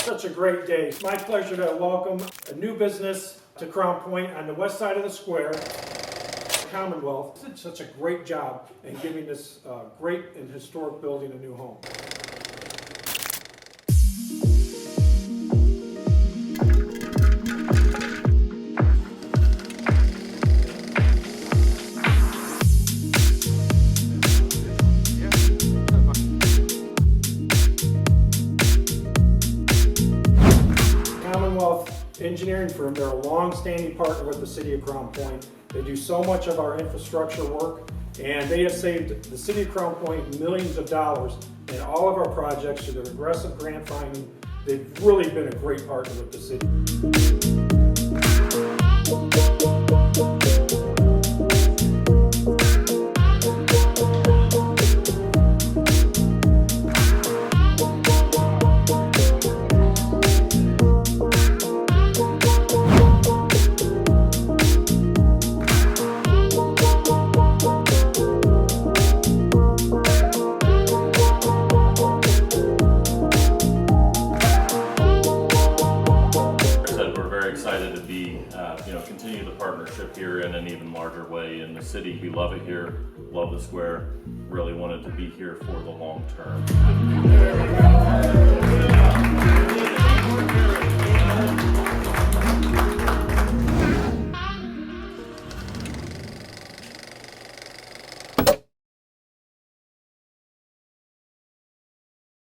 Such a great day. It's my pleasure to welcome a new business to Crown Point on the west side of the square. Commonwealth did such a great job in giving this great and historic building a new home. Commonwealth engineering firm, they're a long-standing partner with the City of Crown Point. They do so much of our infrastructure work, and they have saved the City of Crown Point millions of dollars in all of our projects through their aggressive grant finding. They've really been a great partner with the city. Excited to be, continue the partnership here in an even larger way in the city. We love it here, love the square, really wanted to be here for the long term.